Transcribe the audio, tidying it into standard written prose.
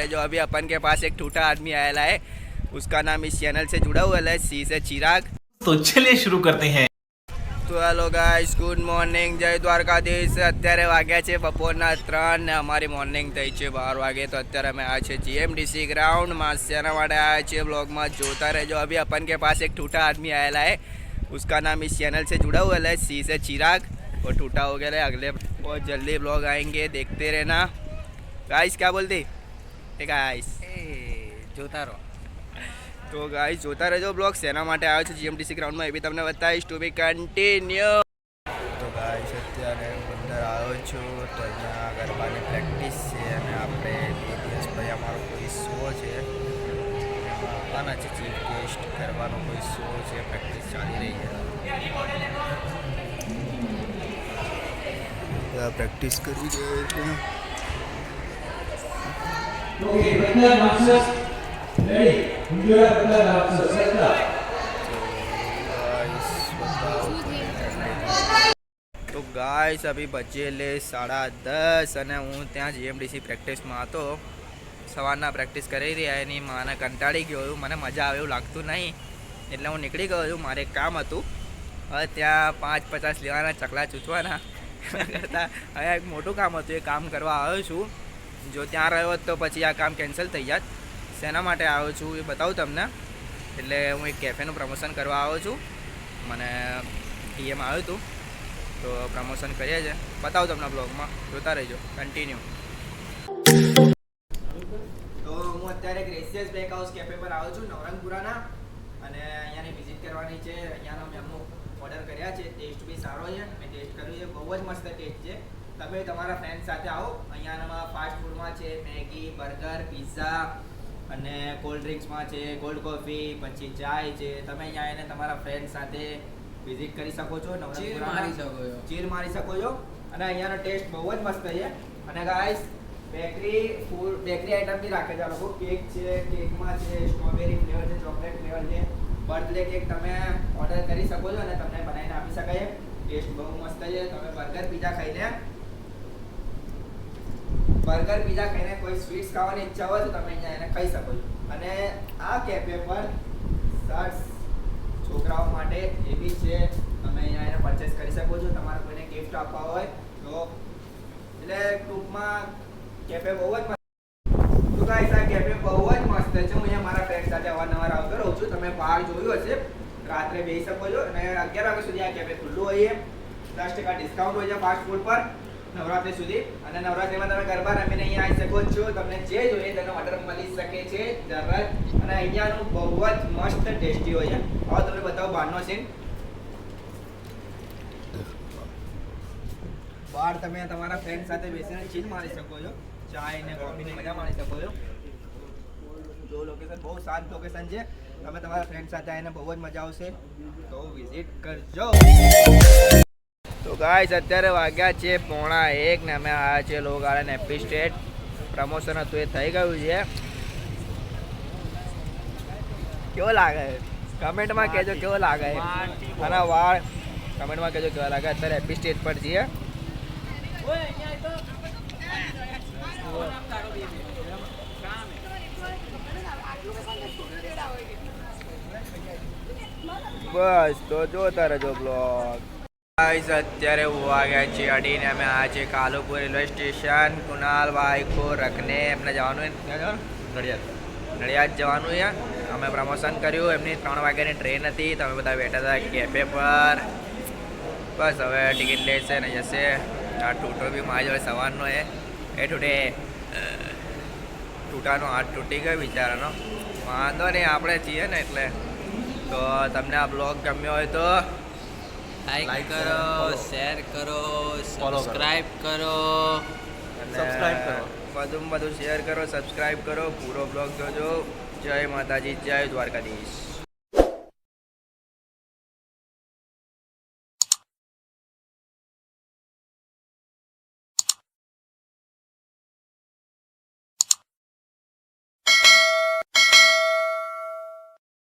रहे। जो अभी अपन के पास एक ठूठा आदमी आया है, उसका नाम इस चैनल से जुड़ा हुआ है, सी से चिराग। तो चलिए शुरू करते हैं। તો હેલો ગાઈસ, ગુડ મોર્નિંગ, જય દ્વારકાધીશ। અત્યારે વાગ્યા છે બપોરના 3 ને અમારી મોર્નિંગ થઈ છે 12 વાગે। તો અત્યારે અમે આવ્યા છે જીએમડીસી ગ્રાउंडમાં। શેના માટે આવ્યા છે ब्लॉग में જોતા રહેજો। अभी अपन के पास एक ठूठा आदमी आया है, उसका नाम इस चैनल से जुड़ा हुआ है, सी से चिराग। वो ठूठा हो गया है, अगले बहुत जल्दी ब्लॉग आएंगे, देखते रहना। गाइस क्या बोलती है गाइस? જોતા રહો। तो गाइस જોતા રહેજો ब्लॉग। શેના માટે આવ્યો છે જીએમડીસી ગ્રાउंडમાં એ બી તમને બતાવીશ। ટુ બી કન્ટિન્યુ। તો ગાઈસ અત્યારે અંદર આવ્યો છું, તો અહીંયા ગરબાની પ્રેક્ટિસ છે અને આપણે 2 દિવસ પછી અમારો કોઈ શો છે, આના છે ચીફ ગેસ્ટ ગરબાનો કોઈ શો છે, પ્રેક્ટિસ ચાલી રહી છે, પ્રેક્ટિસ કરી રહ્યા છે। તો ગાઈસ અભી બજે લે 10:30 અને હું ત્યાં જીએમડીસી પ્રેક્ટિસમાં હતો। સવારના પ્રેક્ટિસ કરી રહ્યા એની માને કંટાળી ગયો છું, મને મજા આવે એવું લાગતું નહીં, એટલે હું નીકળી ગયો છું। મારે કામ હતું, હવે ત્યાં 5-50 લેવાના ચકલા ચૂંચવાના કરતાં અહીંયા એક મોટું કામ હતું, એ કામ કરવા આવ્યો છું। જો ત્યાં રહ્યો હોત તો પછી આ કામ કેન્સલ થઈ જાત। શેના માટે આવ્યો છું એ બતાવું તમને। એટલે હું એક કેફેનું પ્રમોશન કરવા આવ્યો છું, મને ટીએમ આવ્યું હતું, તો પ્રમોશન કરીએ છીએ, બતાવું તમને બ્લોગમાં, જોતા રહેજો કન્ટિન્યુ। તો હું અત્યારે ગ્રેસિયસ બેક હાઉસ કેફે પર આવ્યો છું નવરંગપુરાના, અને અહીંયાની વિઝિટ કરવાની છે। અહીંયાનો મેમો ઓર્ડર કર્યા છે, ટેસ્ટ બી સારો છે, મેં ટેસ્ટ કર્યું છે, બહુ જ મસ્ત ટેસ્ટ છે। તમે તમારા ફ્રેન્ડ સાથે આવો। અહીંયામાં ફાસ્ટ ફૂડમાં છે મેગી, બર્ગર, પિઝા અને કોલ્ડ ડ્રિંક્સમાં છે કોલ્ડ કોફી, પછી ચાય છે। તમે અહીંયા આવીને તમારા ફ્રેન્ડ સાથે વિઝિટ કરી શકો છો, ચીર મારી શકો છો, અને અહીંયાનો ટેસ્ટ બહુ જ મસ્ત છે। અને ગાઈસ બેકરી આઈટમ બી રાખે છે આ લોકો, કેક છે, કેકમાં છે સ્ટ્રોબેરી ફ્લેવર છે, ચોકલેટ ફ્લેવર છે, બર્થડે કેક તમે ઓર્ડર કરી શકો છો અને તમને બનાવીને આપી શકાય। ટેસ્ટ બહુ મસ્ત છે। તમે બર્ગર પીઝા ખાઈને કોઈ સ્વીટ્સ ખાવાની ઈચ્છા હોય તો તમે અહીંયા એને ખાઈ શકો છો। અને આ કેફે પર શર્ટ્સ છોકરાઓ માટે એ બી છે, તમે અહીંયા એને પરચેસ કરી શકો છો, તમારે કોઈને ગિફ્ટ આપવા હોય તો। એટલે ટૂંકમાં કેફે બહુ જ મસ્ત। તો ગાઈસ આ કેફે બહુ જ મસ્ત છે। હું અહીંયા મારા ફ્રેન્ડ સાથે અવારનવાર આવતો રહું છું, તમે બહાર જોયું હશે, રાત્રે બેસી શકો છો, અને 11 વાગ્યા સુધી આ કેફે ખુલ્લું હોય છે। 10% ડિસ્કાઉન્ટ હોય છે ફાસ્ટ ફૂડ પર નવરાત્રી સુધી, અને નવરાત્રીમાં તમે ગરબા રમીને અહીંયા આવી શકો છો, તમને જે જોઈએ તેનો ઓર્ડર મળી શકે છે તરત। અને અહીંયાનું બહુ જ મસ્ત ટેસ્ટી હોય છે। હવે તમને બતાવો બહારનો સીન। બહાર તમે તમારા ફ્રેન્ડ સાથે બેસીને ચીલ મારી શકો છો, ચાય ને કોફીની મજા માણી શકો છો। જો લોકેશન બહુ શાંત લોકેશન છે, તમે તમારા ફ્રેન્ડ સાથે આવીને બહુ જ મજા આવશે, તો વિઝિટ કરજો। તો ગાઈસ અત્યારે વાગ્યા છે 1:45 ને અમે આવ્યા છે લો ગાર્ડન હેપી સ્ટેટ। પ્રમોશન હતું એ થઈ ગયું છે। કેવો લાગે કમેન્ટમાં કહેજો, કેવો લાગે અને વાળ કમેન્ટમાં કહેજો કેવા લાગે। અત્યારે હેપી સ્ટેજ પર છીએ। બસ તો જોતા રહેજો બ્લોગ। ગાઈસ અત્યારે વાગ્યા છે 2:30 ને અમે આ છે કાલુપુર રેલવે સ્ટેશન। કુનાલ ભાઈ કો રખને એમને જવાનું, નડિયાદ જવાનું છે। અમે પ્રમોશન કર્યું, એમની 3 વાગ્યાની ટ્રેન હતી, તમે બધા બેઠા હતા કેફે પર। બસ હવે ટિકિટ લેશે ને જશે। આ ટૂટો બી મારી જોડે સવારનો એ ટૂટાનો હાથ તૂટી ગયો બિચારાનો, વાંધો નહીં, આપણે છીએ ને એટલે। તો તમને આ બ્લોગ ગમ્યો હોય તો લાઈક કરો, શેર કરો, સબસ્ક્રાઇબ કરો, બધું શેર કરો, સબસ્ક્રાઇબ કરો, પૂરો બ્લોગ જોજો। જય માતાજી, જય દ્વારકાધીશ।